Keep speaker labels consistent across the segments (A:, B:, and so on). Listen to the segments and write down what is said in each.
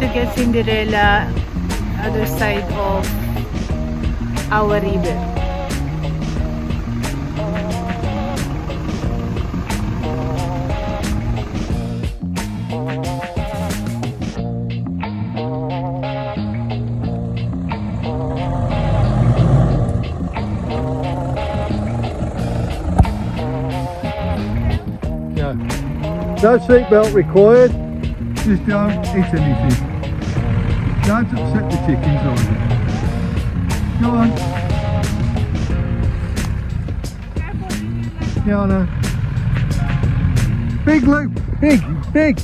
A: to get Cinderella other side of our river.
B: Yeah. No seatbelt required. Just don't hit anything. Don't upset the chickens either. Go on. Yeah, I know. Big loop. Big.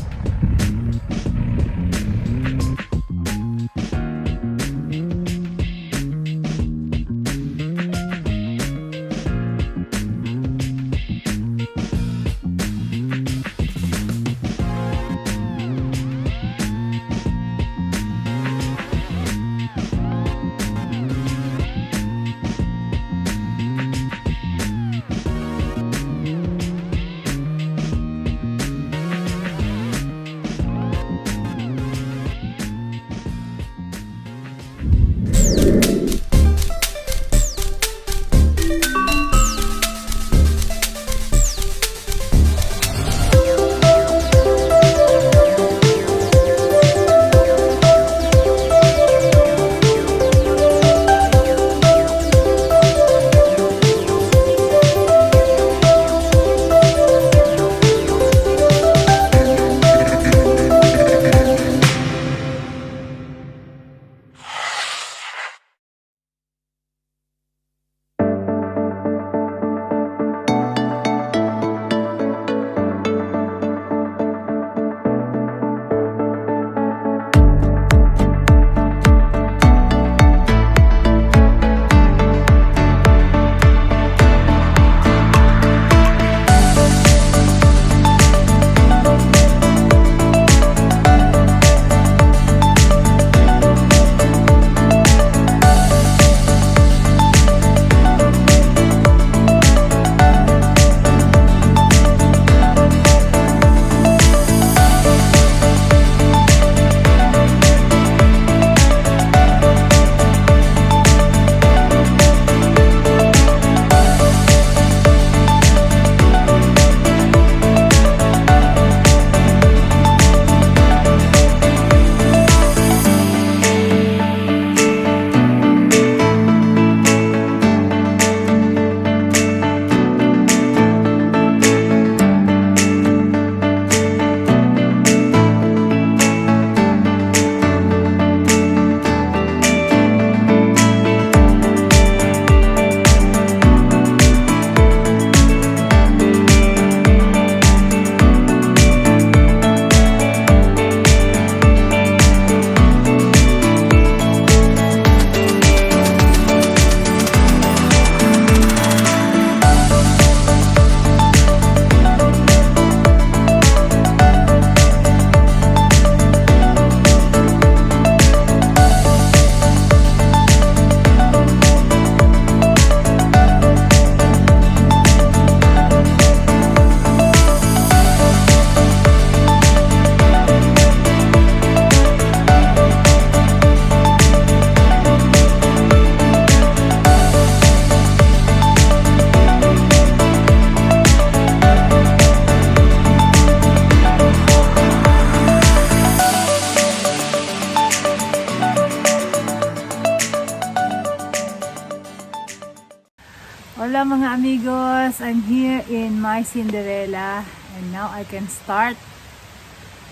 A: Hola mga amigos, I'm here in my Cinderella and now I can start.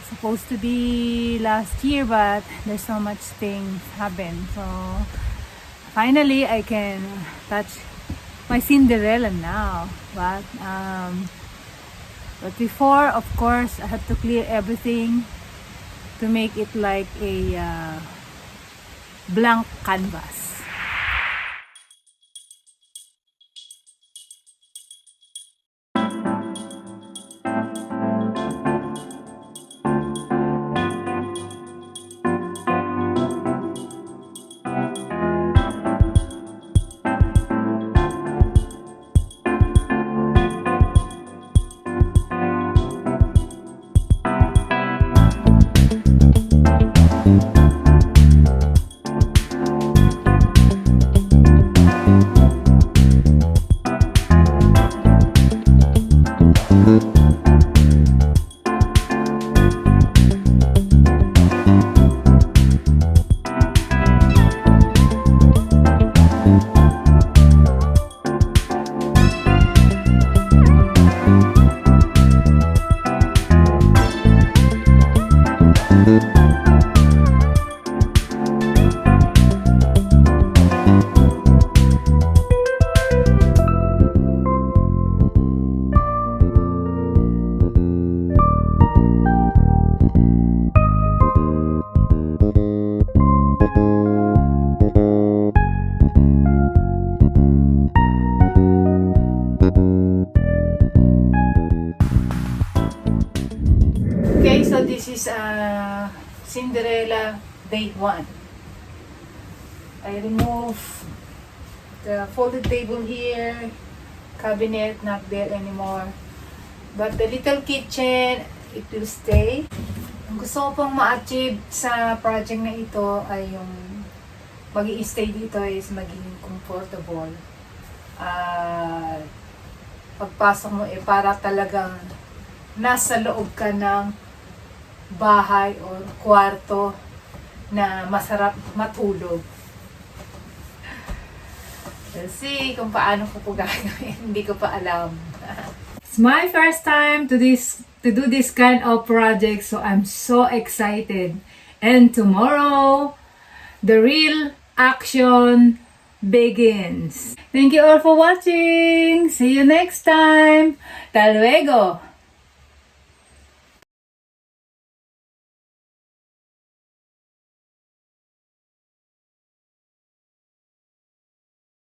A: Supposed to be last year but there's so much things happen, so finally I can touch my Cinderella now. But before, of course, I have to clear everything to make it like a blank canvas. Okay, so this is Cinderella day 1. I remove the folded table here, cabinet not there anymore. But the little kitchen, it will stay. Ang gusto ko pong ma-achieve sa project na ito ay yung mag-i-stay dito is maging comfortable. Pagpasok mo para talagang nasa loob ka ng bahay o kwarto na masarap matulog. Let's see kung paano ko po gagawin. Hindi ko pa alam. It's my first time to do this kind of project, so I'm so excited. And tomorrow, the real action begins. Thank you all for watching. See you next time. Hasta luego.